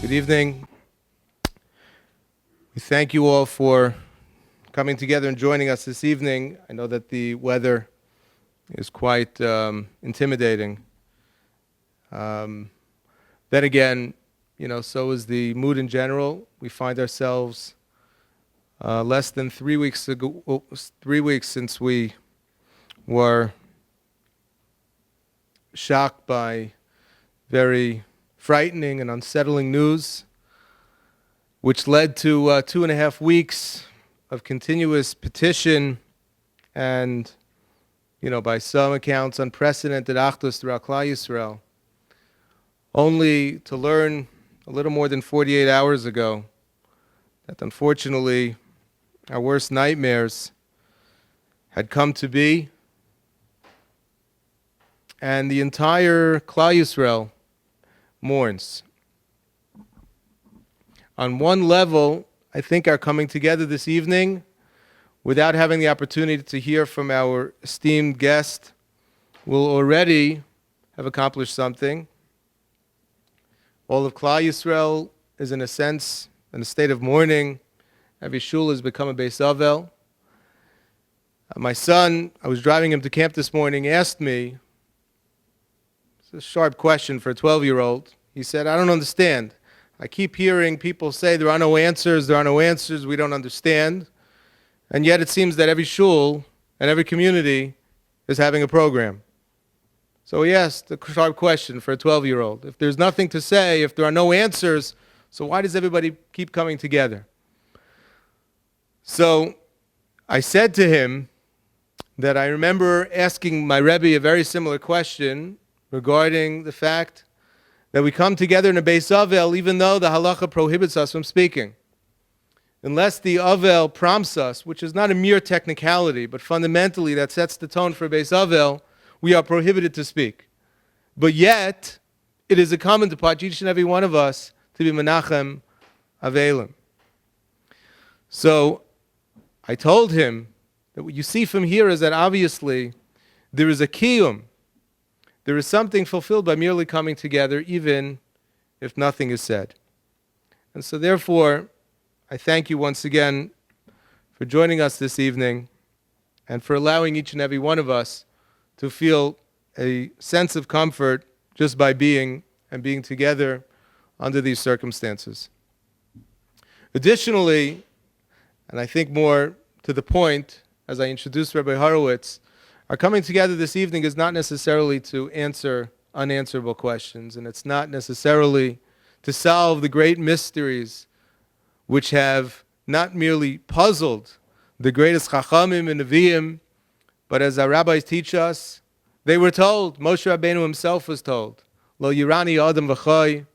Good evening. We thank you all for coming together and joining us this evening. I know that the weather is quite intimidating. Then again, so is the mood in general. We find ourselves less than 3 weeks since we were shocked by very frightening and unsettling news, which led to 2.5 weeks of continuous petition and, by some accounts, unprecedented achdus throughout Klal Yisrael, only to learn a little more than 48 hours ago that unfortunately our worst nightmares had come to be, and the entire Klal Yisrael mourns. On one level, I think our coming together this evening, without having the opportunity to hear from our esteemed guest, will already have accomplished something. All of Klal Yisrael is in a sense in a state of mourning. Every shul has become a Beis Avel. My son, I was driving him to camp this morning, asked me, it's a sharp question for a 12-year-old. He said, I don't understand. I keep hearing people say there are no answers, we don't understand. And yet it seems that every shul and every community is having a program. So he asked a sharp question for a 12-year-old. If there's nothing to say, if there are no answers, so why does everybody keep coming together? So I said to him that I remember asking my Rebbe a very similar question regarding the fact that we come together in a Beis Avel even though the halacha prohibits us from speaking. Unless the Avel prompts us, which is not a mere technicality, but fundamentally that sets the tone for a Beis Avel, we are prohibited to speak. But yet, it is incumbent upon each and every one of us to be menachem avelim. So I told him that what you see from here is that obviously there is a kiyum. There is something fulfilled by merely coming together, even if nothing is said. And so therefore, I thank you once again for joining us this evening and for allowing each and every one of us to feel a sense of comfort just by being together under these circumstances. Additionally, and I think more to the point, as I introduced Rabbi Horowitz, our coming together this evening is not necessarily to answer unanswerable questions, and it's not necessarily to solve the great mysteries which have not merely puzzled the greatest Chachamim and Nevi'im, but as our rabbis teach us, they were told, Moshe Rabbeinu himself was told, Lo Yirani Adam V'chai,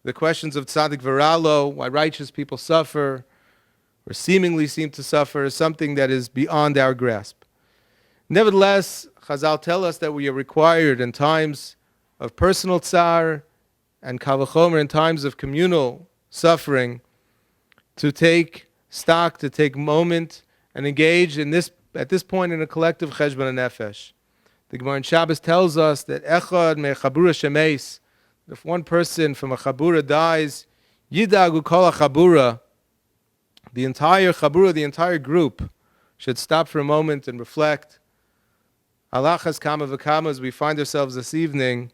the questions of Tzaddik V'Ralo, why righteous people suffer, or seemingly seem to suffer, is something that is beyond our grasp. Nevertheless, Chazal tell us that we are required in times of personal tsar and kal v'chomer in times of communal suffering to take stock, to take moment and engage at this point in a collective cheshbon nefesh. The Gemara in Shabbos tells us that echad me'chabura shemeis, if one person from a chabura dies, yidagu kol chabura, the entire chabura, the entire group, should stop for a moment and reflect. Halachas kama v'kama, as we find ourselves this evening,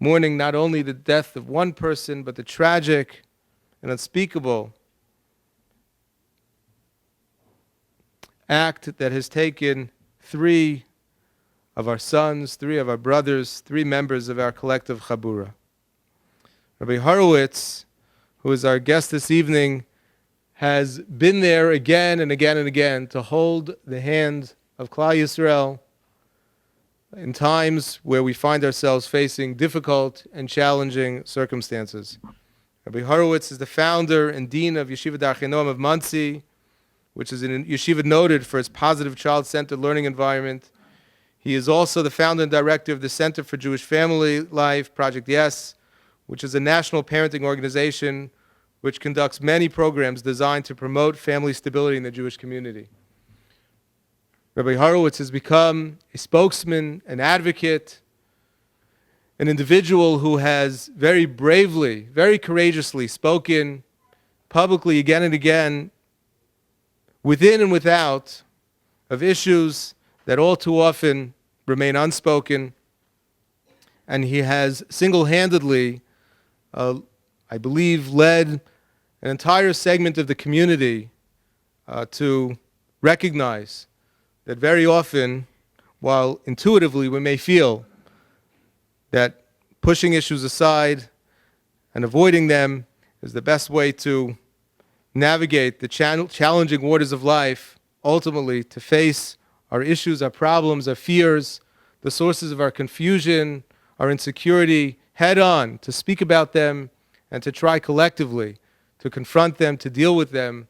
mourning not only the death of one person, but the tragic and unspeakable act that has taken 3 of our sons, 3 of our brothers, 3 members of our collective chabura. Rabbi Horowitz, who is our guest this evening, has been there again and again and again to hold the hand of Klal Yisrael in times where we find ourselves facing difficult and challenging circumstances. Rabbi Horowitz is the founder and dean of Yeshiva Darchei Noam of Monsey, which is a yeshiva noted for its positive child-centered learning environment. He is also the founder and director of the Center for Jewish Family Life, Project Yes, which is a national parenting organization which conducts many programs designed to promote family stability in the Jewish community. Rabbi Horowitz has become a spokesman, an advocate, an individual who has very bravely, very courageously spoken publicly again and again, within and without, of issues that all too often remain unspoken. And he has single-handedly, I believe, led an entire segment of the community to recognize that very often, while intuitively we may feel that pushing issues aside and avoiding them is the best way to navigate the challenging waters of life, ultimately to face our issues, our problems, our fears, the sources of our confusion, our insecurity head on, to speak about them and to try collectively to confront them, to deal with them,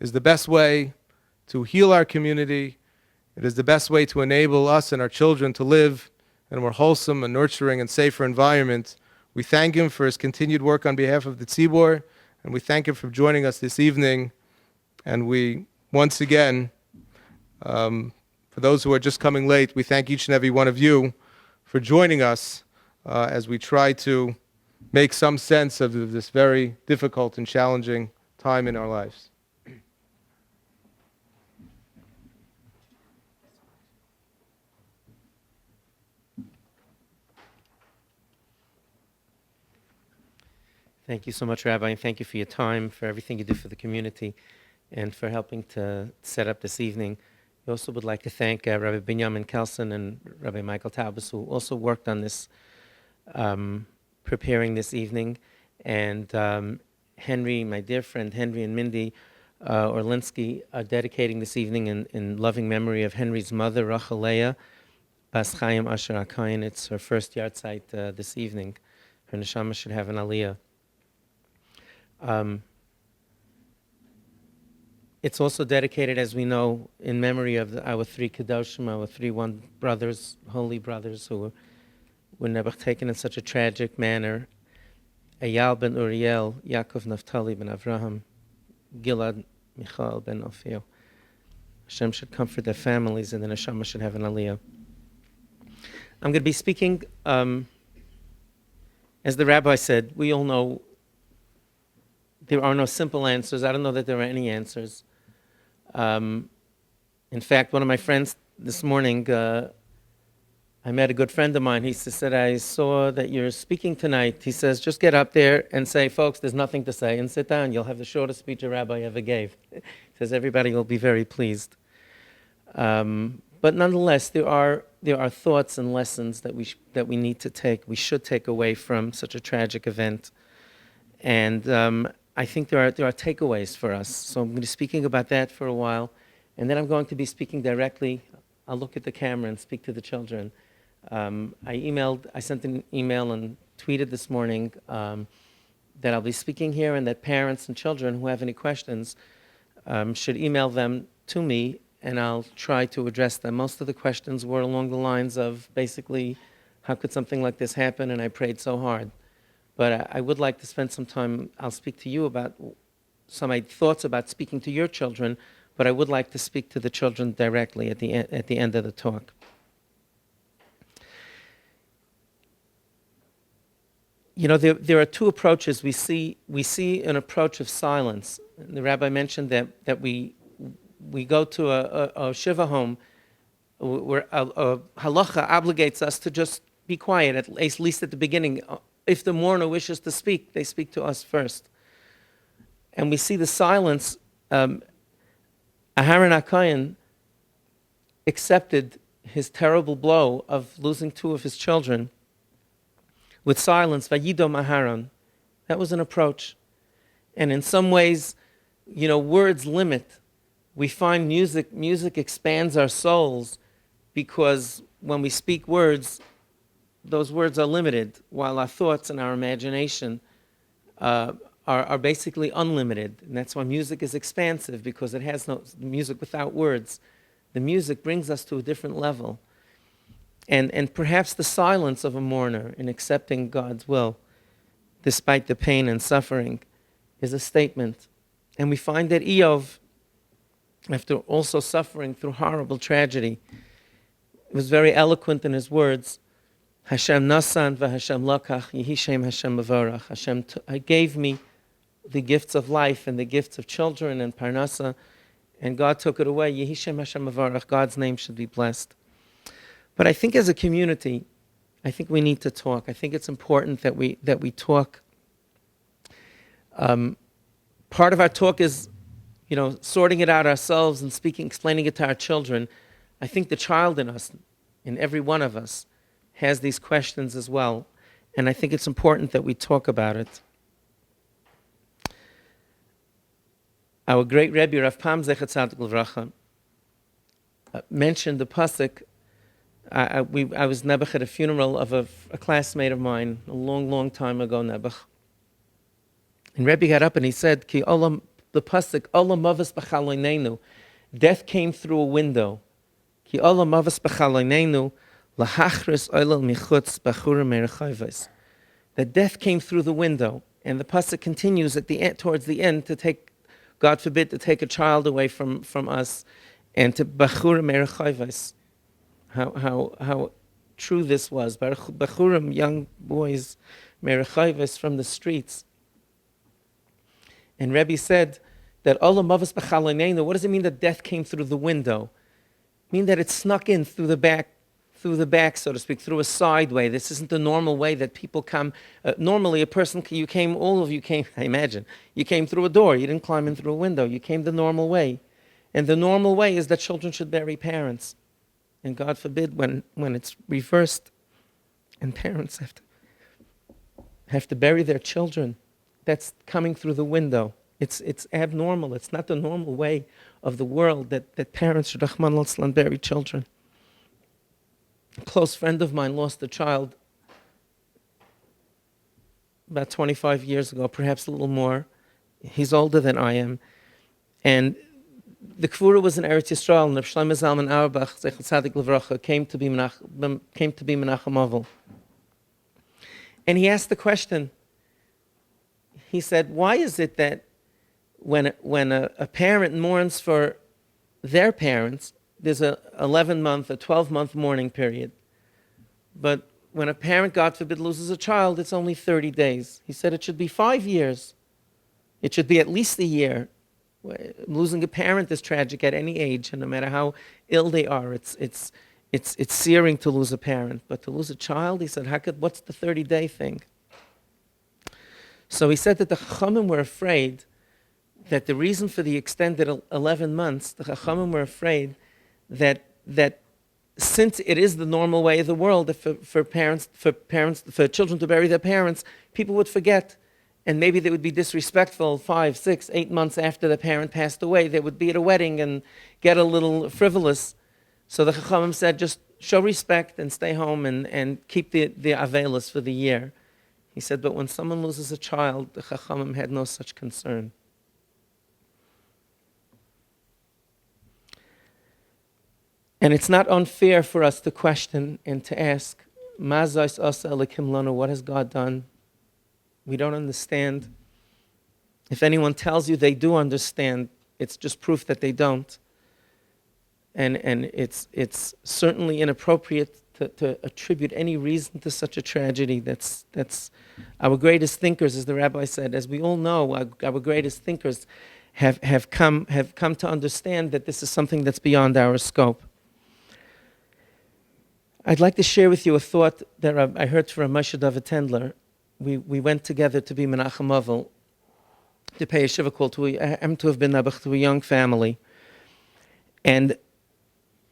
is the best way to heal our community. It is the best way to enable us and our children to live in a more wholesome and nurturing and safer environment. We thank him for his continued work on behalf of the Tzibor, and we thank him for joining us this evening. And we, once again, for those who are just coming late, we thank each and every one of you for joining us as we try to make some sense of this very difficult and challenging time in our lives. Thank you so much, Rabbi, and thank you for your time, for everything you do for the community, and for helping to set up this evening. We also would like to thank Rabbi Binyamin Kelson and Rabbi Michael Taubes, who also worked on this, preparing this evening, and Henry, my dear friend Henry and Mindy Orlinsky, are dedicating this evening in loving memory of Henry's mother, Rachel Leah Bas Chaim Asher Akayin. It's her first yahrzeit this evening. Her neshama should have an aliyah. It's also dedicated, as we know, in memory of our three Kedoshim, our three one brothers, holy brothers, who were never taken in such a tragic manner. Eyal ben Uriel, Yaakov Naftali ben Avraham, Gilad Michael ben Ophir. Hashem should comfort their families, and the neshama should have an aliyah. I'm going to be speaking, as the rabbi said, we all know there are no simple answers. I don't know that there are any answers. In fact, one of my friends this morning, I met a good friend of mine. He said, I saw that you're speaking tonight. He says, just get up there and say, folks, there's nothing to say, and sit down. You'll have the shortest speech a rabbi ever gave. He says, everybody will be very pleased. But nonetheless, there are thoughts and lessons that we need to take, we should take away from such a tragic event. And I think there are takeaways for us. So I'm going to be speaking about that for a while, and then I'm going to be speaking directly. I'll look at the camera and speak to the children. I sent an email and tweeted this morning that I'll be speaking here, and that parents and children who have any questions should email them to me, and I'll try to address them. Most of the questions were along the lines of basically, how could something like this happen, and I prayed so hard. But I would like to spend some time. I'll speak to you about some thoughts about speaking to your children, but I would like to speak to the children directly at the end of the talk. You know, there are two approaches. We see an approach of silence. The rabbi mentioned that we go to a shiva home where a halacha obligates us to just be quiet, at least at the beginning. If the mourner wishes to speak, they speak to us first. And we see the silence. Aharon Akayin accepted his terrible blow of losing two of his children with silence. Vayidom Aharon. That was an approach. And in some ways, you know, words limit. We find music expands our souls, because when we speak words, those words are limited, while our thoughts and our imagination are basically unlimited. And that's why music is expansive, because it has no music without words. The music brings us to a different level. And perhaps the silence of a mourner in accepting God's will, despite the pain and suffering, is a statement. And we find that Eov, after also suffering through horrible tragedy, was very eloquent in his words. Hashem nasan v'Hashem lakach, yehi shem Hashem mevorach. Hashem gave me the gifts of life and the gifts of children and parnasa, and God took it away. Yehi shem Hashem mevorach. God's name should be blessed. But I think as a community, I think we need to talk. I think it's important that we talk. Part of our talk is, sorting it out ourselves and explaining it to our children. I think the child in us, in every one of us, has these questions as well. And I think it's important that we talk about it. Our great Rebbe, Rav Pam Zechat Tzadik L'Vracha, mentioned the pasuk. I was nebuch at a funeral of a classmate of mine a long, long time ago, nebuch. And Rebbe got up and he said, Ki olam, the pasuk, olam mavas b'chaloinenu, death came through a window. Ki olam mavas b'chaloinenu, lahachris oilel michutz b'churim merechayvos. That death came through the window. And the pasuk continues at the end, towards the end, to take, God forbid, to take a child away from us, and to b'churim merechayvos. How true this was. B'churim, young boys, merechayvos from the streets. And Rebbe said that olam mavas b'chaloinenu, what does it mean that death came through the window? It means that it snuck in through the back, so to speak, through a side way. This isn't the normal way that people come. Normally, a person, all of you came, I imagine, you came through a door. You didn't climb in through a window. You came the normal way. And the normal way is that children should bury parents. And God forbid when it's reversed and parents have to bury their children. That's coming through the window. It's abnormal. It's not the normal way of the world that parents should Rahman al bury children. A close friend of mine lost a child about 25 years ago, perhaps a little more. He's older than I am. And the Kvura was in Eretz Yisrael, and Reb Shlomo Zalman Auerbach, Zechat Tzadik L'Vracha, came to be Menachem Ovel. And he asked the question. He said, why is it that when a parent mourns for their parents, there's a 11-month, a 12-month mourning period. But when a parent, God forbid, loses a child, it's only 30 days. He said it should be 5 years. It should be at least a year. Losing a parent is tragic at any age, and no matter how ill they are, it's searing to lose a parent. But to lose a child, he said, what's the 30-day thing? So he said that the Chachamim were afraid that the reason for the extended 11 months, the Chachamim were afraid that since it is the normal way of the world, that for children to bury their parents, people would forget, and maybe they would be disrespectful 5, 6, 8 months after the parent passed away. They would be at a wedding and get a little frivolous. So the Chachamim said, just show respect and stay home and keep the avelos for the year. He said, but when someone loses a child, the Chachamim had no such concern. And it's not unfair for us to question and to ask, Ma zos asa elikim lanu, what has God done? We don't understand. If anyone tells you they do understand, it's just proof that they don't. And it's certainly inappropriate to attribute any reason to such a tragedy. That's our greatest thinkers, as the rabbi said. As we all know, our greatest thinkers have come to understand that this is something that's beyond our scope. I'd like to share with you a thought that I heard from Moshe David Tendler. We went together to be Menachem Ovel, to pay a shiva call to have been nebuch to a young family. And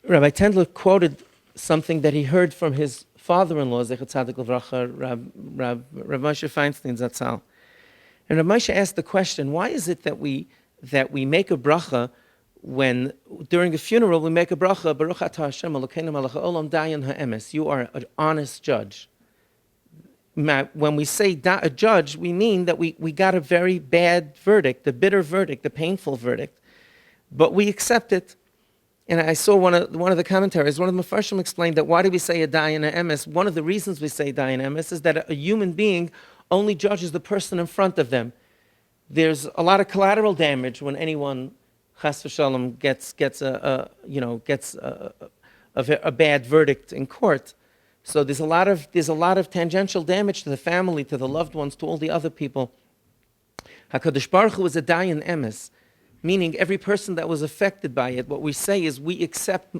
Rabbi Tendler quoted something that he heard from his father-in-law, Zechat Tzadik L'Vracha, Rav Moshe Feinstein Zatzal. And Rav Moshe asked the question, why is it that we make a bracha when, during a funeral, we make a bracha, Baruch atah Hashem Elokeinu melech haolam dayan ha'emes, you are an honest judge. When we say a judge, we mean that we got a very bad verdict, the bitter verdict, the painful verdict, but we accept it. And I saw one of the commentaries, one of the Mefarshim explained that why do we say a dayan emes? One of the reasons we say dayan emes is that a human being only judges the person in front of them. There's a lot of collateral damage when anyone, chas v'shalom, gets a bad verdict in court. So there's a lot of tangential damage to the family, to the loved ones, to all the other people. HaKadosh Baruch Hu is a dayan emes, meaning every person that was affected by it. What we say is we accept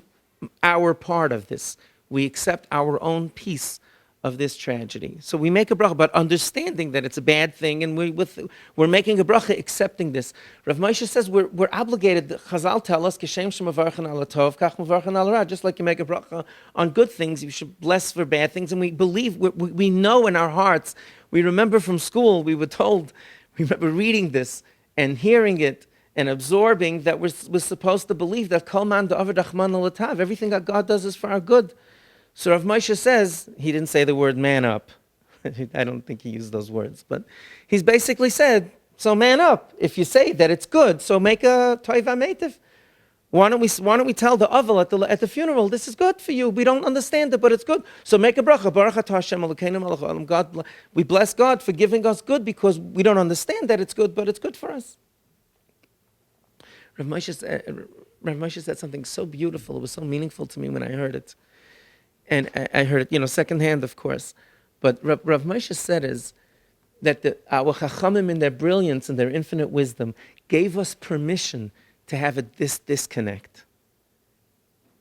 our part of this. We accept our own piece of this tragedy. So we make a bracha, but understanding that it's a bad thing, and we're making a bracha accepting this. Rav Moshe says we're obligated. Chazal tell us, Kishem shemavarchen ala tov, kach mevarchen ala ra. Just like you make a bracha on good things, you should bless for bad things. And we believe, we know in our hearts, we remember from school, we remember reading this and hearing it and absorbing that we're supposed to believe that kol man da'avar dachman latav, everything that God does is for our good. So Rav Moshe says, he didn't say the word man up. I don't think he used those words, but he's basically said, so man up. If you say that it's good, so make a toiva meitiv. Why don't we tell the aval at the funeral, this is good for you. We don't understand it, but it's good. So make a bracha. Baruch atah Hashem Elokeinu melech haolam. God, we bless God for giving us good because we don't understand that it's good, but it's good for us. Rav Moshe said something so beautiful. It was so meaningful to me when I heard it. And I heard it, secondhand, of course. But Rav Moshe said is that our Chachamim in their brilliance and their infinite wisdom gave us permission to have this disconnect.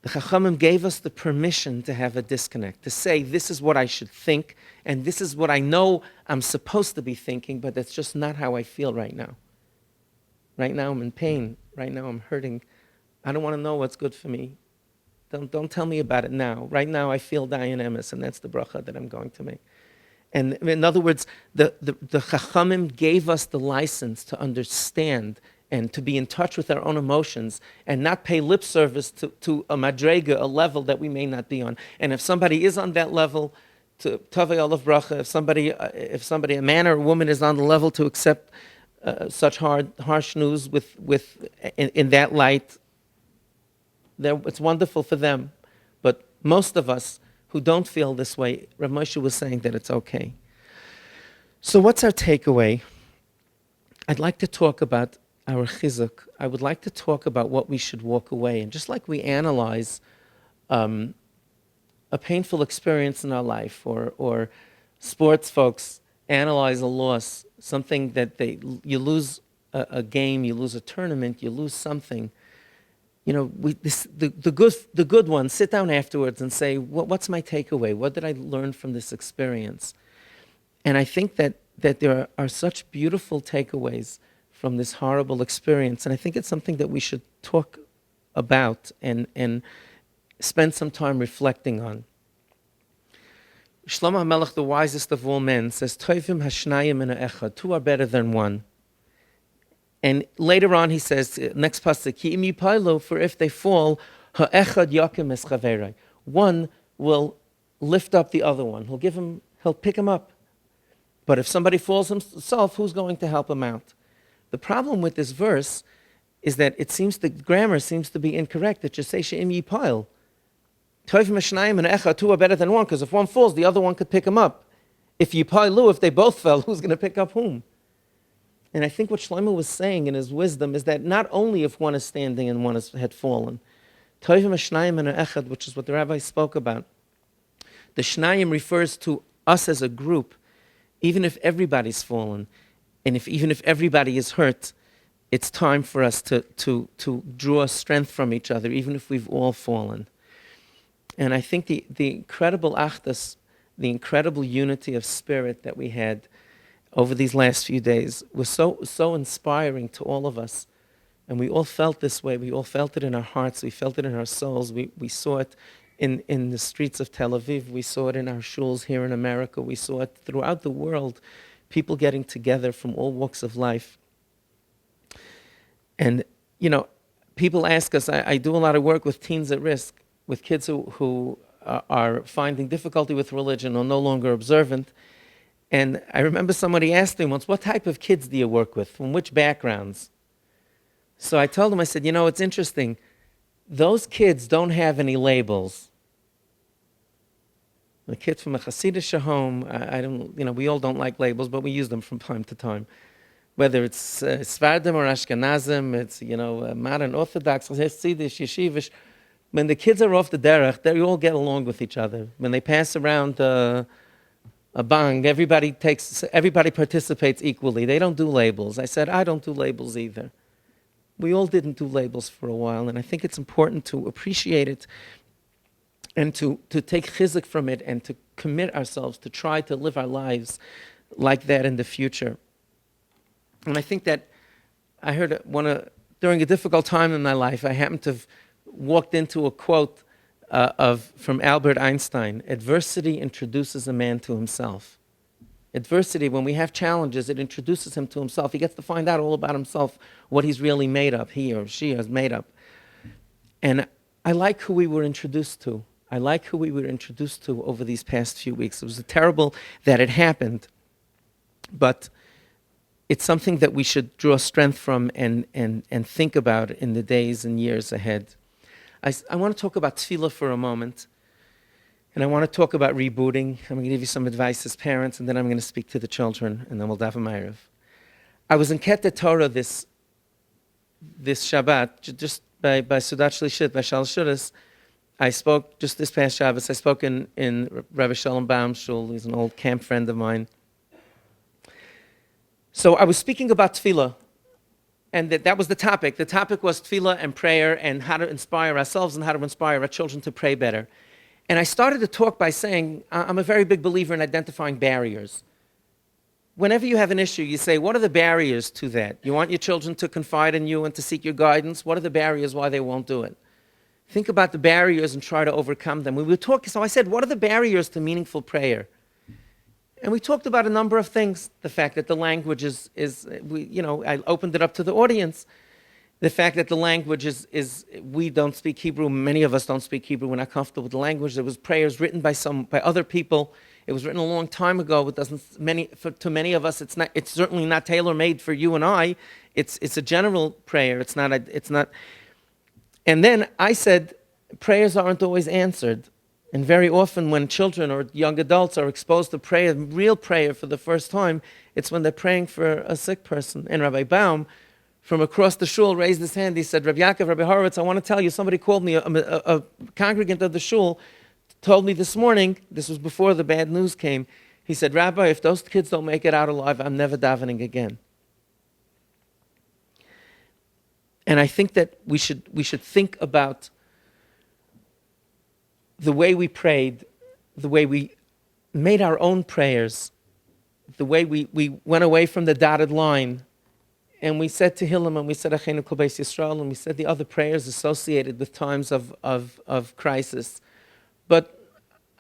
The Chachamim gave us the permission to have a disconnect, to say this is what I should think, and this is what I know I'm supposed to be thinking, but that's just not how I feel right now. Right now I'm in pain. Right now I'm hurting. I don't want to know what's good for me. Don't tell me about it now. Right now I feel dayan emes, and that's the bracha that I'm going to make. And in other words, the Chachamim gave us the license to understand and to be in touch with our own emotions and not pay lip service to a madrega, a level that we may not be on. And if somebody is on that level, to tavei olav bracha, if somebody, a man or a woman, is on the level to accept such harsh news in that light, it's wonderful for them. But most of us who don't feel this way, Rav Moshe was saying that it's okay. So what's our takeaway? I'd like to talk about our chizuk. I would like to talk about what we should walk away. And just like we analyze a painful experience in our life, or sports folks analyze a loss, something that you lose a game, you lose a tournament, you lose something. The good ones sit down afterwards and say, what's my takeaway? What did I learn from this experience? And I think that there are such beautiful takeaways from this horrible experience. And I think it's something that we should talk about and spend some time reflecting on. Shlomo HaMelech, the wisest of all men, says, Toivim hashnayim min ha'echad, two are better than one. And later on he says, next pasuk, Ki im yipailu, for if they fall, ha'echad yakim es chaverai. One will lift up the other one. He'll pick him up. But if somebody falls himself, who's going to help him out? The problem with this verse is that the grammar seems to be incorrect. It should say she'im yipail. Toivim hashnayim and echad, two are better than one, because if one falls, the other one could pick him up. If yipailu, if they both fell, who's going to pick up whom? And I think what Shlomo was saying in his wisdom is that not only if one is standing and one had fallen, Toivim hashnayim and echad, which is what the rabbi spoke about, the shnayim refers to us as a group. Even if everybody's fallen, and even if everybody is hurt, it's time for us to draw strength from each other, even if we've all fallen. And I think the incredible achdus, the incredible unity of spirit that we had over these last few days was so inspiring to all of us. And we all felt this way. We all felt it in our hearts. We felt it in our souls. We saw it in the streets of Tel Aviv. We saw it in our shuls here in America. We saw it throughout the world, people getting together from all walks of life. And, people ask us, I do a lot of work with teens at risk, with kids who are finding difficulty with religion or no longer observant. And I remember somebody asked me once, what type of kids do you work with? From which backgrounds? So I told him, I said, it's interesting. those kids don't have any labels. The kids from a Hasidic home, I don't, we all don't like labels, but we use them from time to time. Whether it's Svardim or Ashkenazim, it's, modern Orthodox, Hasidic, Yeshivish. When the kids are off the derech, they all get along with each other. When they pass around a bang, everybody participates equally. They don't do labels. I said, I don't do labels either. We all didn't do labels for a while, and I think it's important to appreciate it and to take chizuk from it and to commit ourselves to try to live our lives like that in the future. And I think that I heard during a difficult time in my life, I happened to have walked into a quote from Albert Einstein: adversity introduces a man to himself. Adversity, when we have challenges, it introduces him to himself. He gets to find out all about himself, what he's really made of, he or she is made of. And I like who we were introduced to. I like who we were introduced to over these past few weeks. It was terrible that it happened, but it's something that we should draw strength from and think about in the days and years ahead. I want to talk about tefillah for a moment, and I want to talk about rebooting. I'm going to give you some advice as parents, and then I'm going to speak to the children, and then we'll daven ma'ariv. I was in Keter Torah this Shabbat, just by Sudat Shlishit, by Shal Shudas. I spoke just this past Shabbos. I spoke in Rabbi Shalom Baum's shul. He's an old camp friend of mine. So I was speaking about tefillah, and that was the topic. The topic was tefillah and prayer and how to inspire ourselves and how to inspire our children to pray better. And I started the talk by saying I'm a very big believer in identifying barriers. Whenever you have an issue, you say, what are the barriers to that? You want your children to confide in you and to seek your guidance? What are the barriers why they won't do it? Think about the barriers and try to overcome them. We were talking, so I said, what are the barriers to meaningful prayer? And we talked about a number of things. The fact that the language I opened it up to the audience. The fact that the language is we don't speak Hebrew. Many of us don't speak Hebrew. We're not comfortable with the language. There was prayers written by other people. It was written a long time ago. It doesn't to many of us. It's certainly not tailor made for you and I. It's a general prayer. It's not. And then I said, prayers aren't always answered. And very often when children or young adults are exposed to prayer, real prayer for the first time, it's when they're praying for a sick person. And Rabbi Baum, from across the shul, raised his hand. He said, Rabbi Yakov, Rabbi Horowitz, I want to tell you, somebody called me, a congregant of the shul, told me this morning, this was before the bad news came, he said, Rabbi, if those kids don't make it out alive, I'm never davening again. And I think that we should think about the way we prayed, the way we made our own prayers, the way we went away from the dotted line, and we said Tehillim, and we said Achenu Kol Beis Yisrael, and we said the other prayers associated with times of crisis. But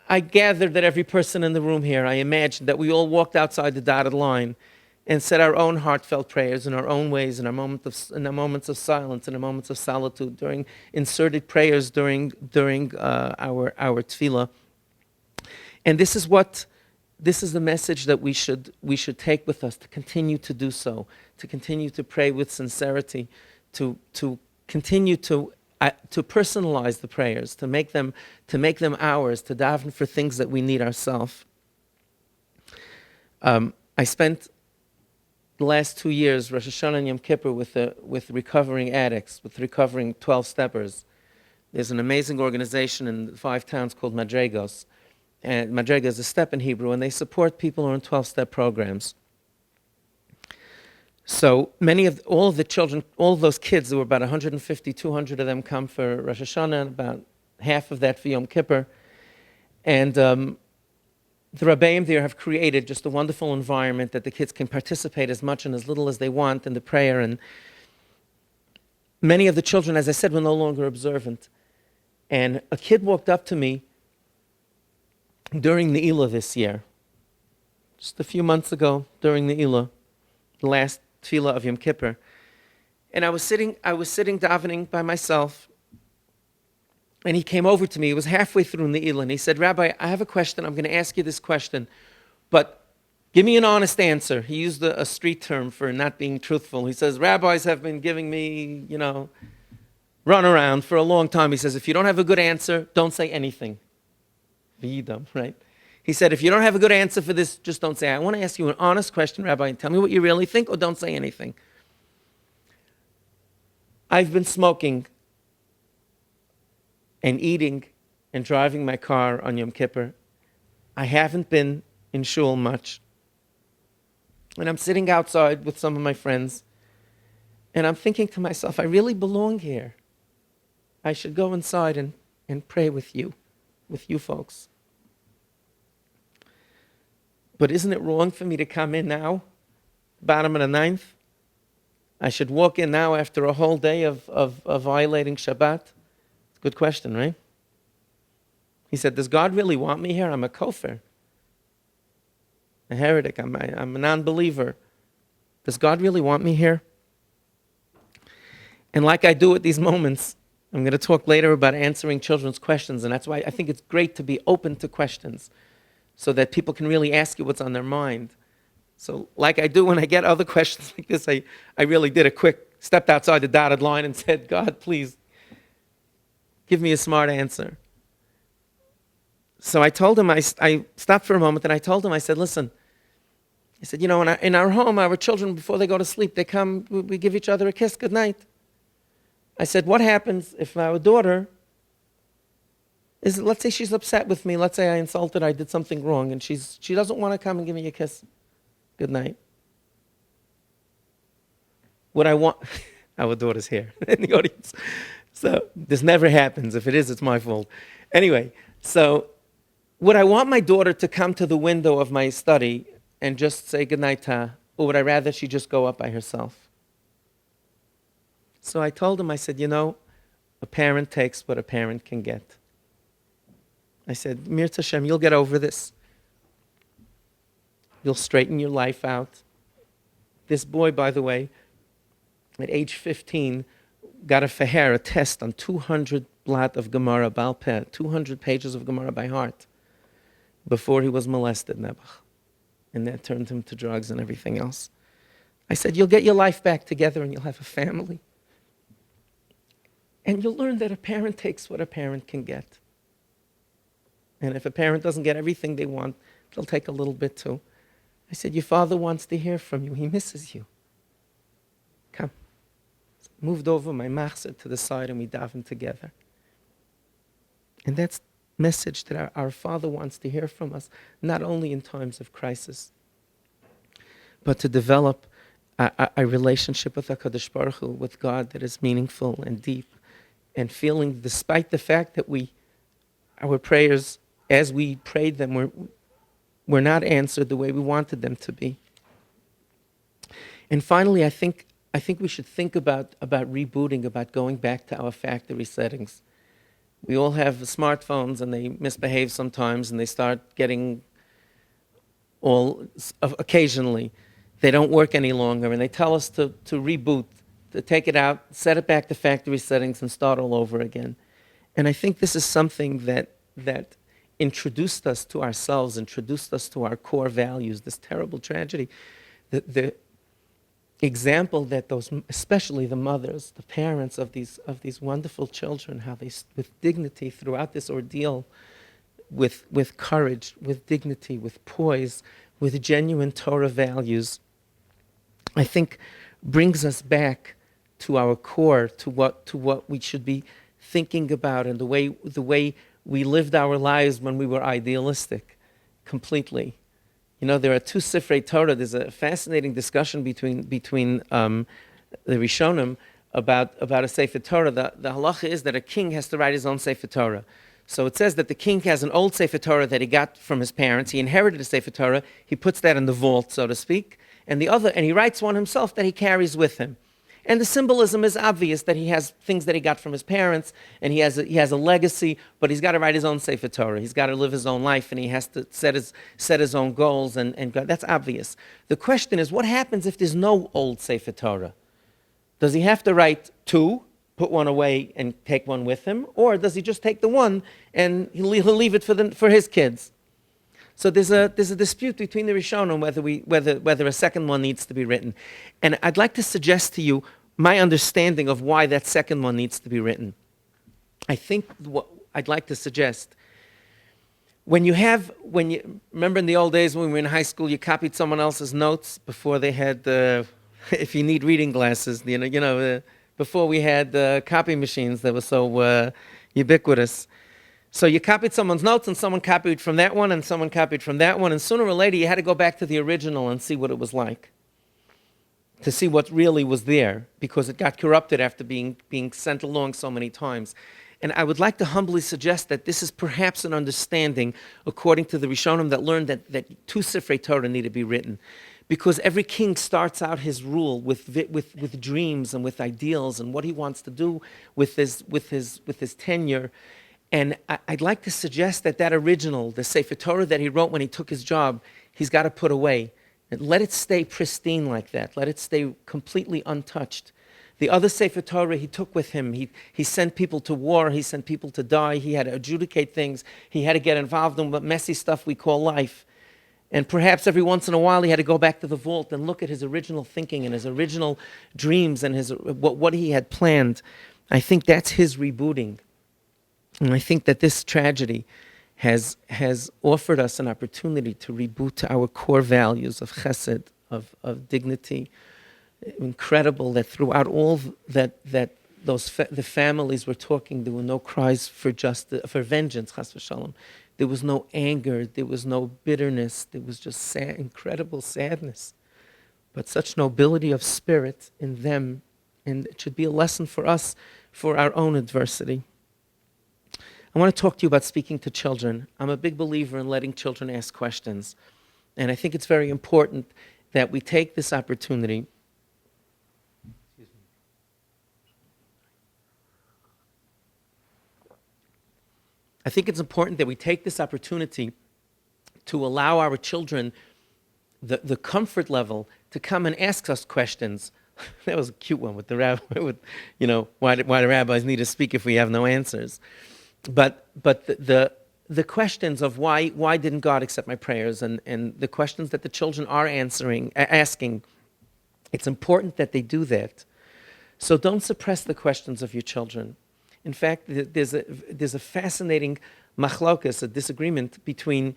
I gathered that every person in the room here, I imagined that we all walked outside the dotted line and said our own heartfelt prayers in our own ways, in our moments of silence, in our moments of solitude, during inserted prayers during our tefillah. And this is the message that we should take with us, to continue to do so, to continue to pray with sincerity, to continue to personalize the prayers, to make them ours, to daven for things that we need ourselves. I spent the last 2 years, Rosh Hashanah and Yom Kippur, with recovering addicts, with recovering 12-steppers. There's an amazing organization in the 5 towns called Madregos. And Madrega is a step in Hebrew, and they support people who are in 12-step programs. So all of the children, all of those kids, there were about 150, 200 of them come for Rosh Hashanah, and about half of that for Yom Kippur. And the Rabbeim there have created just a wonderful environment that the kids can participate as much and as little as they want in the prayer. And many of the children, as I said, were no longer observant. And a kid walked up to me during the Eilah this year, just a few months ago, during the Eilah, the last tefillah of Yom Kippur. And I was sitting davening by myself, and he came over to me. It was halfway through in the Eilah, and he said, Rabbi, I have a question. I'm going to ask you this question, but give me an honest answer. He used a street term for not being truthful. He says, rabbis have been giving me, run around for a long time. He says, if you don't have a good answer, don't say anything. V'yidam, right? He said, if you don't have a good answer for this, just don't say. I want to ask you an honest question, Rabbi, and tell me what you really think, or don't say anything. I've been smoking and eating and driving my car on Yom Kippur. I haven't been in shul much. And I'm sitting outside with some of my friends, and I'm thinking to myself, I really belong here. I should go inside and pray with you folks. But isn't it wrong for me to come in now, bottom of the ninth? I should walk in now after a whole day of violating Shabbat? It's a good question, right? He said, does God really want me here? I'm a kofar, a heretic. I'm a non-believer. Does God really want me here? And like I do at these moments, I'm going to talk later about answering children's questions, and that's why I think it's great to be open to questions so that people can really ask you what's on their mind. So like I do when I get other questions like this, I really did a quick, stepped outside the dotted line and said, God, please, give me a smart answer. So I told him, I stopped for a moment and I told him, I said, listen, I said, in our home, our children, before they go to sleep, they come, we give each other a kiss, good night. I said, what happens if our daughter let's say she's upset with me, let's say I insulted her, I did something wrong, and she doesn't want to come and give me a kiss, good night. What I want, our daughter's here in the audience, so this never happens. If it is, it's my fault. Anyway, so would I want my daughter to come to the window of my study and just say good night to her, or would I rather she just go up by herself? So I told him, I said, a parent takes what a parent can get. I said, Mir Tashem, you'll get over this. You'll straighten your life out. This boy, by the way, at age 15, got a test on 200 blat of Gemara Baal Peh, 200 pages of Gemara by heart, before he was molested, Nebuch. And that turned him to drugs and everything else. I said, you'll get your life back together and you'll have a family. And you'll learn that a parent takes what a parent can get. And if a parent doesn't get everything they want, they'll take a little bit too. I said, your father wants to hear from you. He misses you. Come. Moved over my machzor to the side and we davened together. And that's the message that our Father wants to hear from us, not only in times of crisis, but to develop a relationship with HaKadosh Baruch Hu, with God, that is meaningful and deep, and feeling, despite the fact that our prayers, as we prayed them, were not answered the way we wanted them to be. And finally, I think we should think about rebooting, about going back to our factory settings. We all have smartphones, and they misbehave sometimes, and they start getting occasionally. They don't work any longer, and they tell us to reboot, to take it out, set it back to factory settings, and start all over again. And I think this is something that introduced us to ourselves, introduced us to our core values, this terrible tragedy. The example that those, especially the mothers, the parents of these wonderful children, how they, with dignity throughout this ordeal, with courage, with dignity, with poise, with genuine Torah values, I think brings us back to our core, to what we should be thinking about, and the way we lived our lives when we were idealistic, completely. There are two Sifrei Torah. There's a fascinating discussion between the Rishonim about a Sefer Torah. The halacha is that a king has to write his own Sefer Torah. So it says that the king has an old Sefer Torah that he got from his parents. He inherited a Sefer Torah. He puts that in the vault, so to speak. And he writes one himself that he carries with him. And the symbolism is obvious, that he has things that he got from his parents, and he has a legacy, but he's got to write his own Sefer Torah. He's got to live his own life, and he has to set his own goals, and that's obvious. The question is, what happens if there's no old Sefer Torah? Does he have to write two, put one away, and take one with him? Or does he just take the one, and he'll leave it for his kids? So there's a dispute between the Rishonim whether a second one needs to be written. And I'd like to suggest to you my understanding of why that second one needs to be written. I think what I'd like to suggest, remember in the old days when we were in high school, you copied someone else's notes before they had, if you need reading glasses, before we had copy machines that were so ubiquitous. So you copied someone's notes, and someone copied from that one, and someone copied from that one, and sooner or later you had to go back to the original and see what it was like, to see what really was there, because it got corrupted after being sent along so many times. And I would like to humbly suggest that this is perhaps an understanding, according to the Rishonim, that learned that two Sifrei Torah need to be written. Because every king starts out his rule with dreams and with ideals and what he wants to do with his tenure. And I'd like to suggest that original, the Sefer Torah that he wrote when he took his job, he's got to put away. And let it stay pristine like that. Let it stay completely untouched. The other Sefer Torah he took with him, he sent people to war, he sent people to die, he had to adjudicate things, he had to get involved in what messy stuff we call life. And perhaps every once in a while he had to go back to the vault and look at his original thinking and his original dreams and what he had planned. I think that's his rebooting. And I think that this tragedy has offered us an opportunity to reboot to our core values of chesed, of dignity. Incredible that throughout all the families were talking, there were no cries for justice, for vengeance, chas v'shalom. There was no anger, there was no bitterness, there was just incredible sadness. But such nobility of spirit in them, and it should be a lesson for us for our own adversity. I want to talk to you about speaking to children. I'm a big believer in letting children ask questions. And I think it's very important that we take this opportunity. I think it's important that we take this opportunity to allow our children the comfort level to come and ask us questions. That was a cute one with the rabbi, why do rabbis need to speak if we have no answers? But the questions of why didn't God accept my prayers, and the questions that the children are asking, it's important that they do that. So don't suppress the questions of your children. In fact, there's a fascinating machlokas, a disagreement between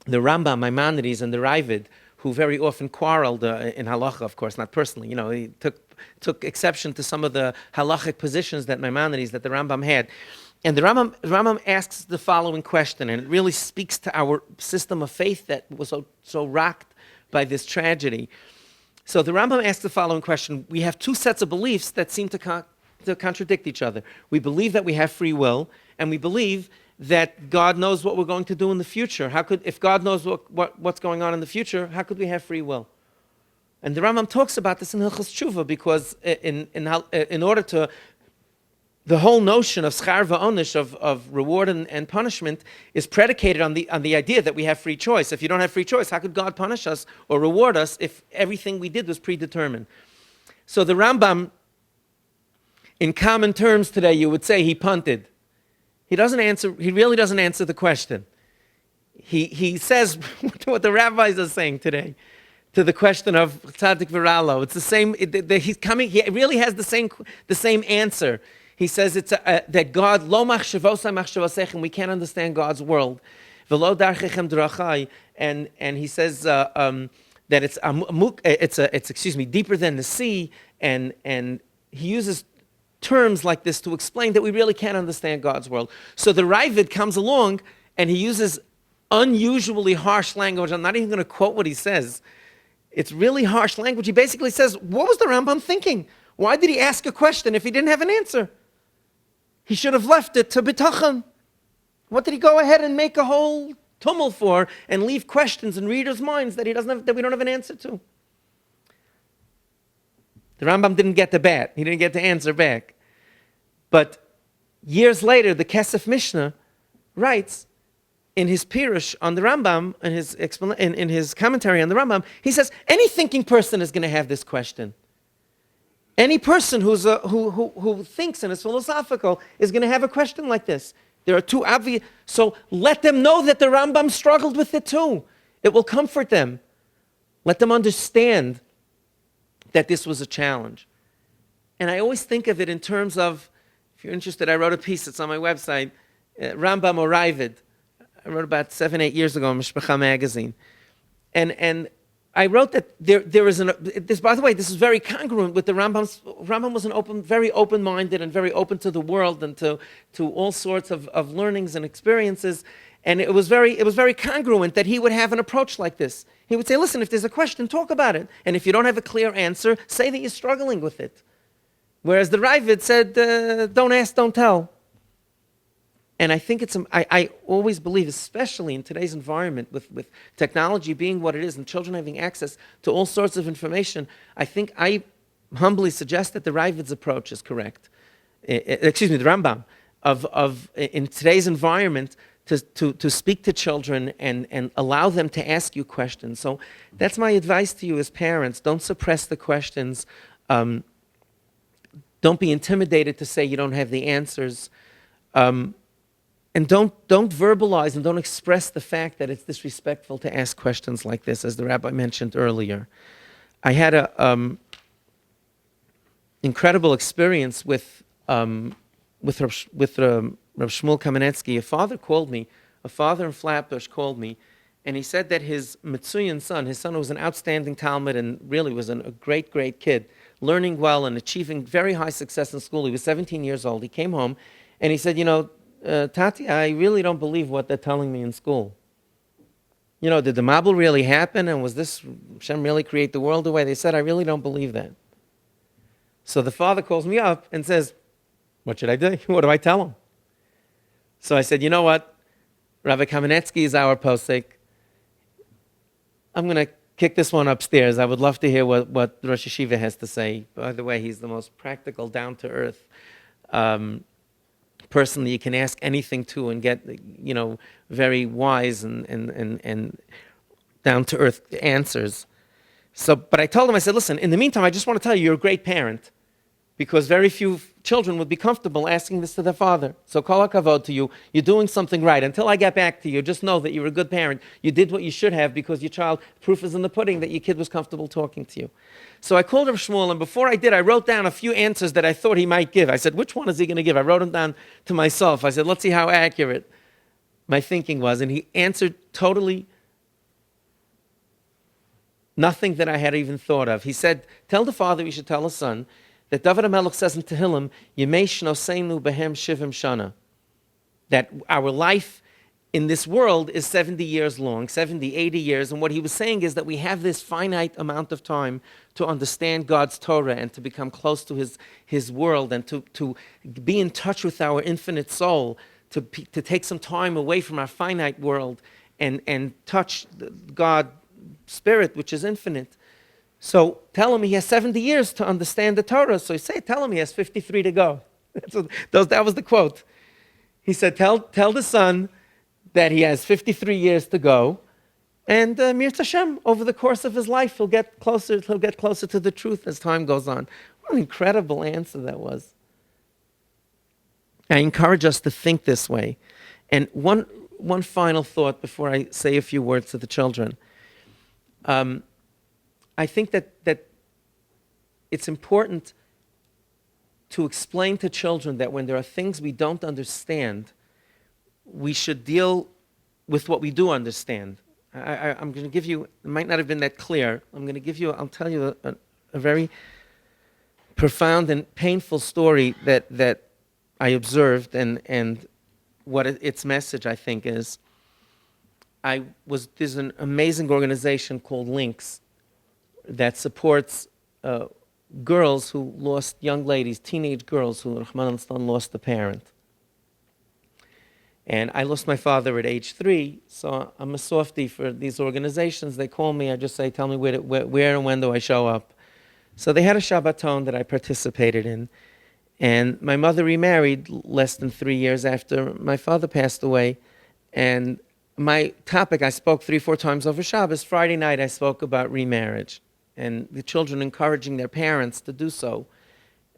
the Rambam, Maimonides, and the Ravid, who very often quarreled in halacha, of course, not personally. He took exception to some of the halachic positions that Maimonides, that the Rambam had. And the Rambam asks the following question, and it really speaks to our system of faith that was so rocked by this tragedy. So the Rambam asks the following question. We have two sets of beliefs that seem to contradict each other. We believe that we have free will, and we believe that God knows what we're going to do in the future. If God knows what's going on in the future, how could we have free will? And the Rambam talks about this in Hilchos Tshuva, because in order to, the whole notion of schar va'onish, of reward and punishment, is predicated on the idea that we have free choice. If you don't have free choice, how could God punish us or reward us if everything we did was predetermined? So the Rambam, in common terms today, you would say he punted. He really doesn't answer the question. He says what the rabbis are saying today to the question of tzaddik v'ralo. It's the same. He really has the same answer. He says it's that God lo machshavosai machshavosechem. We can't understand God's world. V'lo darchechem drachai. And he says that it's deeper than the sea. And he uses terms like this to explain that we really can't understand God's world. So the Ravid comes along and he uses unusually harsh language. I'm not even going to quote what he says. It's really harsh language. He basically says, what was the Rambam thinking? Why did he ask a question if he didn't have an answer? He should have left it to bitachon. What did he go ahead and make a whole tumult for and leave questions in readers' minds that we don't have an answer to? The Rambam didn't get the bat. He didn't get the answer back. But years later, the Kesef Mishnah writes in his Pirush on the Rambam, in his commentary on the Rambam, he says, any thinking person is going to have this question. Any person who thinks and is philosophical is going to have a question like this. There are two obvious. So let them know that the Rambam struggled with it too. It will comfort them. Let them understand that this was a challenge. And I always think of it in terms of, if you're interested, I wrote a piece, it's on my website, Rambam or Ravid. I wrote about 7-8 years ago in Mishpacha magazine. And I wrote that there is this, by the way, this is very congruent with the Rambam's. Rambam was very open-minded and very open to the world and to all sorts of learnings and experiences. And it was very congruent that he would have an approach like this. He would say, listen, if there's a question, talk about it. And if you don't have a clear answer, say that you're struggling with it. Whereas the Ravid said, don't ask, don't tell. And I think I always believe, especially in today's environment, with technology being what it is and children having access to all sorts of information, I humbly suggest that the Ravid's approach is correct. The Rambam, in today's environment, to speak to children and allow them to ask you questions. So that's my advice to you as parents. Don't suppress the questions. Don't be intimidated to say you don't have the answers. And don't verbalize and don't express the fact that it's disrespectful to ask questions like this, as the rabbi mentioned earlier. I had a incredible experience with Rav Shmuel Kamenetsky. A father in Flatbush called me, and he said that his Mitsuyan son, his son was an outstanding Talmud and really was a great, great kid, learning well and achieving very high success in school. He was 17 years old. He came home, and he said, Tati, I really don't believe what they're telling me in school. Did the Mabul really happen? And was this, Hashem really create the world the way they said? I really don't believe that. So the father calls me up and says, what should I do? What do I tell him? So I said, you know what? Rabbi Kamenetsky is our posek. I'm going to kick this one upstairs. I would love to hear what Rosh Yeshiva has to say. By the way, he's the most practical, down-to-earth person that you can ask anything to and get, very wise and down-to-earth answers. But I told him, I said, listen, in the meantime, I just want to tell you, you're a great parent, because very few children would be comfortable asking this to their father. So kol hakavod to you. You're doing something right. Until I get back to you, just know that you're a good parent. You did what you should have because your child, proof is in the pudding that your kid was comfortable talking to you. So I called Rav Shmuel, and before I did, I wrote down a few answers that I thought he might give. I said, which one is he going to give? I wrote them down to myself. I said, let's see how accurate my thinking was. And he answered totally nothing that I had even thought of. He said, tell the father you should tell his son that David HaMelech says in Tehillim, Yemei shnoseinu behem shivim shana, that our life in this world is 70 years long, 70, 80 years. And what he was saying is that we have this finite amount of time to understand God's Torah and to become close to his world and to be in touch with our infinite soul, to take some time away from our finite world and touch God Spirit, which is infinite. So tell him he has 70 years to understand the Torah. So tell him he has 53 to go. That was the quote. He said, tell the son that he has 53 years to go, and Mirz Hashem, over the course of his life, he'll get closer to the truth as time goes on. What an incredible answer that was. I encourage us to think this way. And one final thought before I say a few words to the children. I think that it's important to explain to children that when there are things we don't understand, we should deal with what we do understand. I'm going to give you, it might not have been that clear, I'll tell you a very profound and painful story that I observed and what its message, I think, is. There's an amazing organization called Links that supports girls who lost, young ladies, teenage girls who, Rahman al-Islam, lost a parent. And I lost my father at age 3, so I'm a softie for these organizations. They call me, I just say, tell me where and when do I show up. So they had a Shabbaton that I participated in. And my mother remarried less than 3 years after my father passed away. And my topic, I spoke 3-4 times over Shabbos. Friday night, I spoke about remarriage and the children encouraging their parents to do so.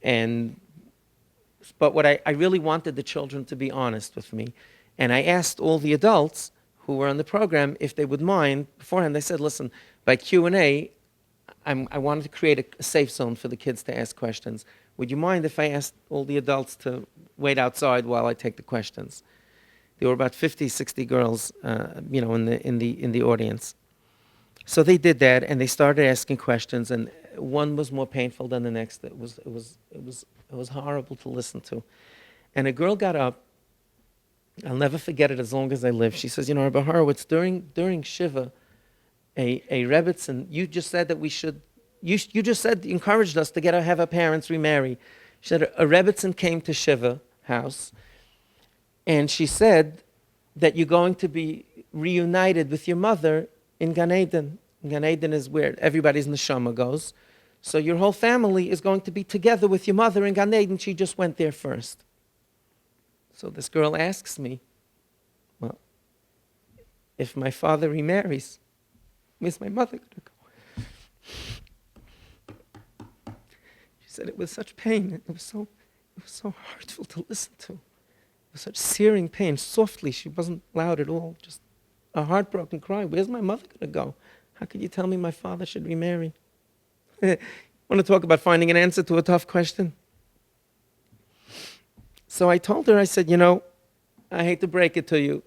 But what I really wanted the children to be honest with me. And I asked all the adults who were on the program if they would mind. Beforehand, they said, listen, by Q&A, I wanted to create a safe zone for the kids to ask questions. would you mind if I asked all the adults to wait outside while I take the questions? There were about 50, 60 girls, in the audience. So they did that, and they started asking questions, and one was more painful than the next. It was horrible to listen to. And a girl got up. I'll never forget it as long as I live. She says, Rabbi Horowitz, during Shiva, a Rebbitzin, you just said that we should. You just said, encouraged us to have our parents remarry. She said a Rebbitzin came to Shiva house, and she said that you're going to be reunited with your mother in Gan Eden. Gan Eden is where everybody's neshama goes. So your whole family is going to be together with your mother in Gan Eden. She just went there first. So this girl asks me, well, if my father remarries, where's my mother going to go? She said it was such pain. It was so hurtful to listen to. It was such searing pain. Softly, she wasn't loud at all. Just a heartbroken cry. Where's my mother going to go? How could you tell me my father should remarry? Want to talk about finding an answer to a tough question? So I told her, I said, I hate to break it to you.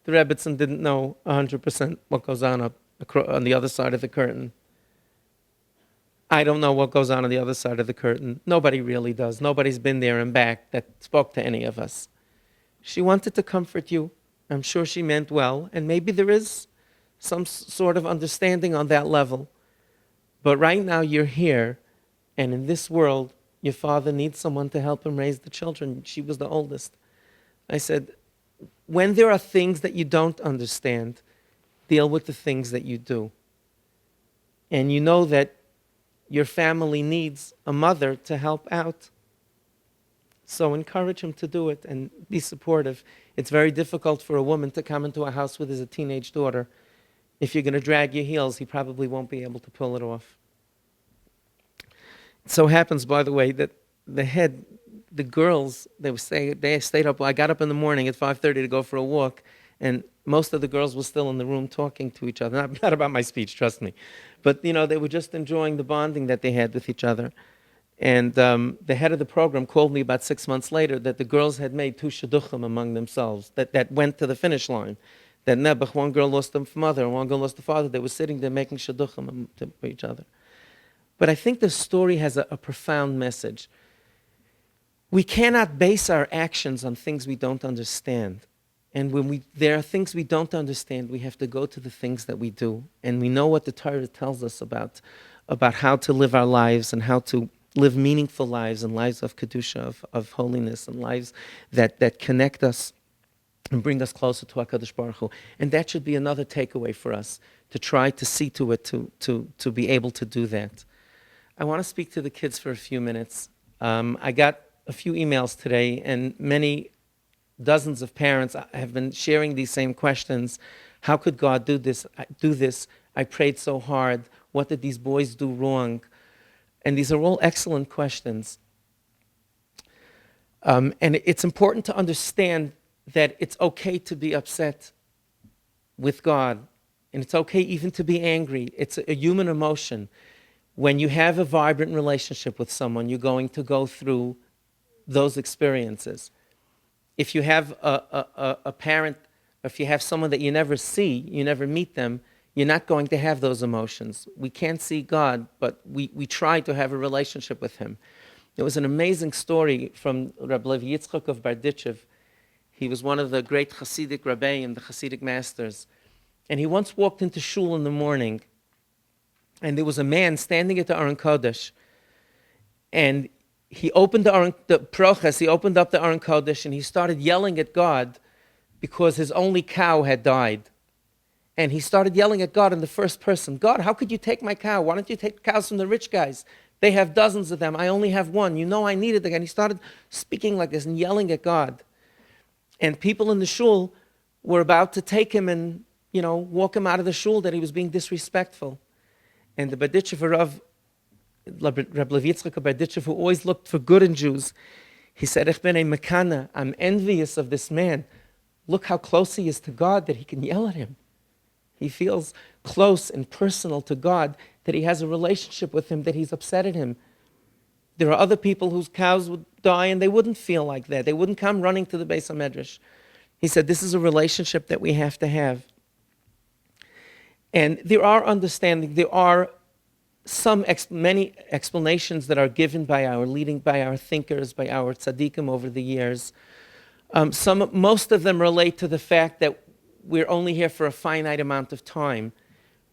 The Rebbitzin didn't know 100% what goes on the other side of the curtain. I don't know what goes on the other side of the curtain. Nobody really does. Nobody's been there and back that spoke to any of us. She wanted to comfort you. I'm sure she meant well, and maybe there is some sort of understanding on that level. But right now you're here, and in this world, your father needs someone to help him raise the children. She was the oldest. I said, when there are things that you don't understand, deal with the things that you do. And you know that your family needs a mother to help out. So encourage him to do it and be supportive. It's very difficult for a woman to come into a house with a teenage daughter. If you're going to drag your heels, he probably won't be able to pull it off. It so happens, by the way, that the girls, they stayed up. I got up in the morning at 5:30 to go for a walk, and most of the girls were still in the room talking to each other. Not about my speech, trust me. But, they were just enjoying the bonding that they had with each other. And the head of the program called me about 6 months later that the girls had made 2 shidduchim among themselves that went to the finish line. That Nebuch, one girl lost the mother and one girl lost the father. They were sitting there making shidduchim to each other. But I think the story has a profound message. We cannot base our actions on things we don't understand. And when there are things we don't understand, we have to go to the things that we do. And we know what the Torah tells us about how to live our lives and how to live meaningful lives and lives of Kedusha, of holiness, and lives that connect us and bring us closer to HaKadosh Baruch Hu. And that should be another takeaway for us, to try to see to it, to be able to do that. I want to speak to the kids for a few minutes. I got a few emails today, and dozens of parents have been sharing these same questions. How could God do this? I prayed so hard. What did these boys do wrong? And these are all excellent questions. And it's important to understand that it's okay to be upset with God. And it's okay even to be angry. It's a human emotion. When you have a vibrant relationship with someone, you're going to go through those experiences. If you have a parent, if you have someone that you never see, you never meet them, you're not going to have those emotions. We can't see God, but we try to have a relationship with Him. There was an amazing story from Rabbi Yitzchak of Berditchev. He was one of the great Hasidic Rebbeim, the Hasidic masters. And he once walked into shul in the morning, and there was a man standing at the Aron Kodesh, and he opened the Proches, he opened up the Aron Kodesh, and he started yelling at God because his only cow had died. And he started yelling at God in the first person. God, how could you take my cow? Why don't you take cows from the rich guys? They have dozens of them. I only have one. You know I needed it. And he started speaking like this and yelling at God. And people in the shul were about to take him and, walk him out of the shul, that he was being disrespectful. And the Berditchev Rav, Rabbi Yitzchak of Berditchev, who always looked for good in Jews, he said, Ich bin ein mekana. I'm envious of this man. Look how close he is to God that he can yell at him. He feels close and personal to God, that he has a relationship with Him, that he's upset at Him. There are other people whose cows would die and they wouldn't feel like that. They wouldn't come running to the Beis HaMedrash. He said, this is a relationship that we have to have. And there are many explanations that are given by our thinkers, by our tzaddikim over the years. Most of them relate to the fact that we're only here for a finite amount of time.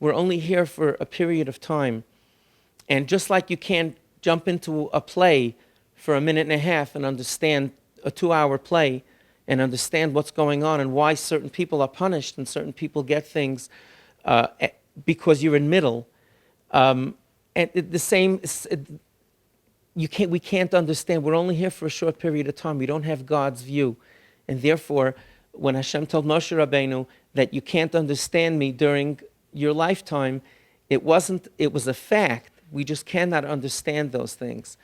We're only here for a period of time. And just like you can't jump into a play for a minute and a half and understand a 2-hour play and understand what's going on and why certain people are punished and certain people get things because you're in middle. And the same, we can't understand. We're only here for a short period of time. We don't have God's view. And therefore, when Hashem told Moshe Rabbeinu that you can't understand me during your lifetime, it was a fact. We just cannot understand those things.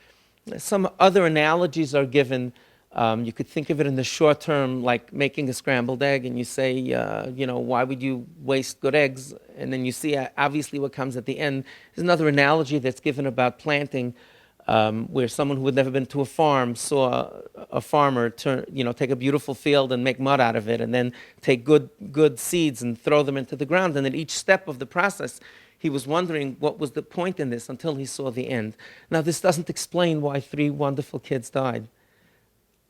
Some other analogies are given. You could think of it in the short term, like making a scrambled egg, and you say, why would you waste good eggs? And then you see, obviously, what comes at the end. There's another analogy that's given about planting, where someone who had never been to a farm saw a farmer take a beautiful field and make mud out of it, and then take good seeds and throw them into the ground. And at each step of the process, he was wondering what was the point in this until he saw the end. Now, this doesn't explain why 3 wonderful kids died.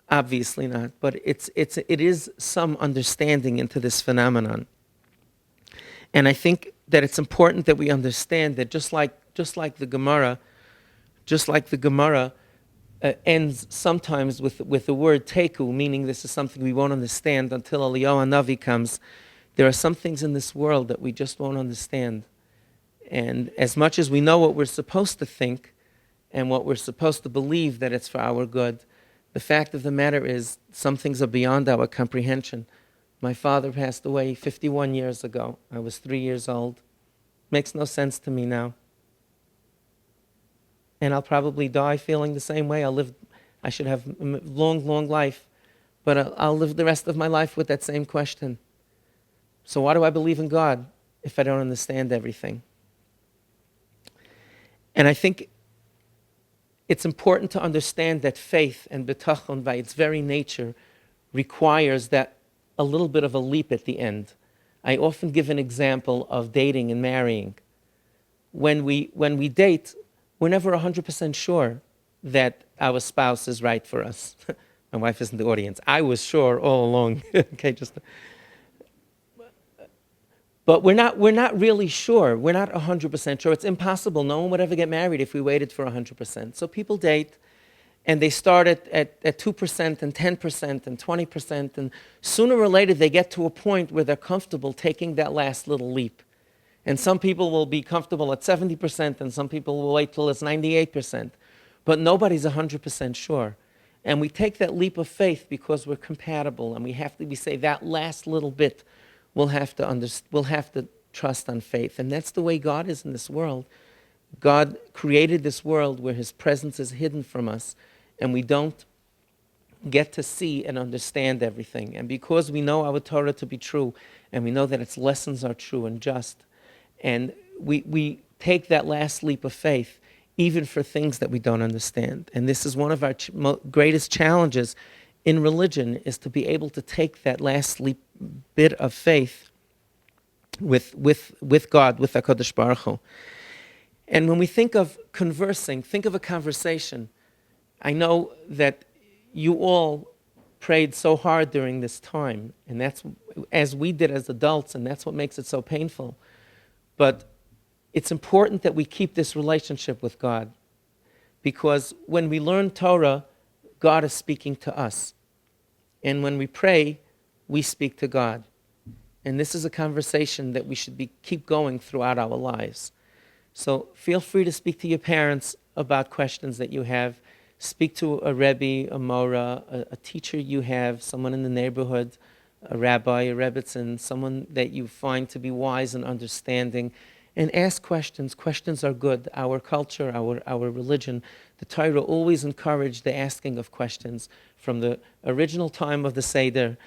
Obviously not, but it is some understanding into this phenomenon. And I think that it's important that we understand that just like the Gemara ends sometimes with the word teku, meaning this is something we won't understand until Eliyahu Hanavi comes. There are some things in this world that we just won't understand. And as much as we know what we're supposed to think and what we're supposed to believe that it's for our good, the fact of the matter is some things are beyond our comprehension. My father passed away 51 years ago. I was 3 years old. Makes no sense to me now. And I'll probably die feeling the same way. I should have a long, long life, but I'll live the rest of my life with that same question. So why do I believe in God if I don't understand everything? And I think it's important to understand that faith and bitachon, by its very nature, requires that a little bit of a leap at the end. I often give an example of dating and marrying. When we date, we're never 100% sure that our spouse is right for us. My wife is in the audience. I was sure all along. Okay, but we're not really sure. We're not 100% sure. It's impossible. No one would ever get married if we waited for 100%. So people date, and they start at 2% and 10% and 20%, and sooner or later they get to a point where they're comfortable taking that last little leap. And some people will be comfortable at 70%, and some people will wait till it's 98%. But nobody's 100% sure. And we take that leap of faith because we're compatible, and we say that last little bit we'll have to trust on faith. And that's the way God is in this world. God created this world where his presence is hidden from us, and we don't get to see and understand everything. And because we know our Torah to be true, and we know that its lessons are true and just, and we take that last leap of faith, even for things that we don't understand. And this is one of our greatest challenges in religion, is to be able to take that last bit of faith with God, with HaKadosh Baruch Hu. And when we think of conversing, think of a conversation. I know that you all prayed so hard during this time, and that's as we did as adults, and that's what makes it so painful. But it's important that we keep this relationship with God, because when we learn Torah, God is speaking to us. And when we pray, we speak to God. And this is a conversation that we should keep going throughout our lives. So feel free to speak to your parents about questions that you have. Speak to a Rebbe, a Mora, a teacher you have, someone in the neighborhood, a rabbi, a rebbitzin, someone that you find to be wise and understanding. And ask questions. Questions are good. Our culture, our religion, the Torah always encouraged the asking of questions. From the original time of the Seder,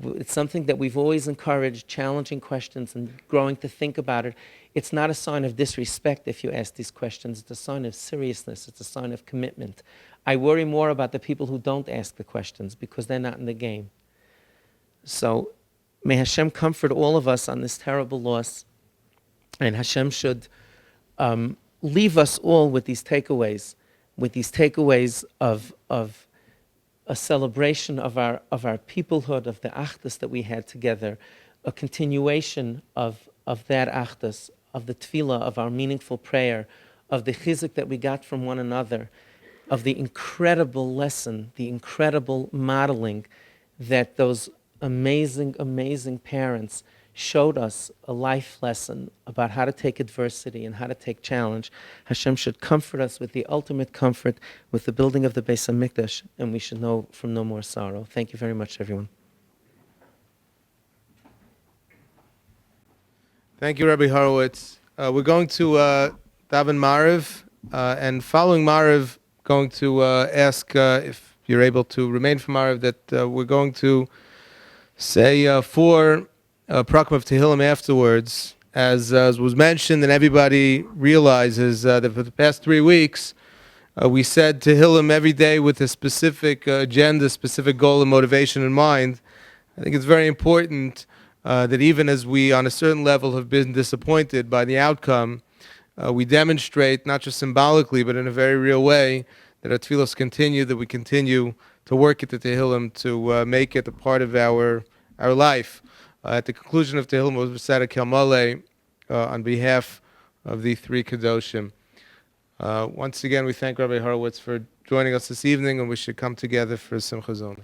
It's something that we've always encouraged, challenging questions and growing to think about it. It's not a sign of disrespect if you ask these questions. It's a sign of seriousness. It's a sign of commitment. I worry more about the people who don't ask the questions because they're not in the game. So may Hashem comfort all of us on this terrible loss, and Hashem should leave us all with these takeaways of a celebration of our peoplehood, of the achdus that we had together, a continuation of that achdus, of the tefillah, of our meaningful prayer, of the chizuk that we got from one another, of the incredible lesson, the incredible modeling that those amazing, amazing parents showed us, a life lesson about how to take adversity and how to take challenge. Hashem should comfort us with the ultimate comfort with the building of the Beis HaMikdash, and we should know from no more sorrow. Thank you very much, everyone. Thank you, Rabbi Horowitz. We're going to daven Mariv, and following Mariv, going to ask if you're able to remain for Mariv, that we're going to say 4 Prakim of Tehillim afterwards, as was mentioned, and everybody realizes that for the past 3 weeks, we said Tehillim every day with a specific agenda, specific goal and motivation in mind. I think it's very important that even as we, on a certain level, have been disappointed by the outcome, we demonstrate, not just symbolically, but in a very real way, that our tefillos continue, that we continue to work at the Tehillim to make it a part of our life. At the conclusion of Tehillim, was recited Kel Maleh on behalf of the 3 Kedoshim. Once again, we thank Rabbi Horowitz for joining us this evening, and we should come together for Simcha Zona.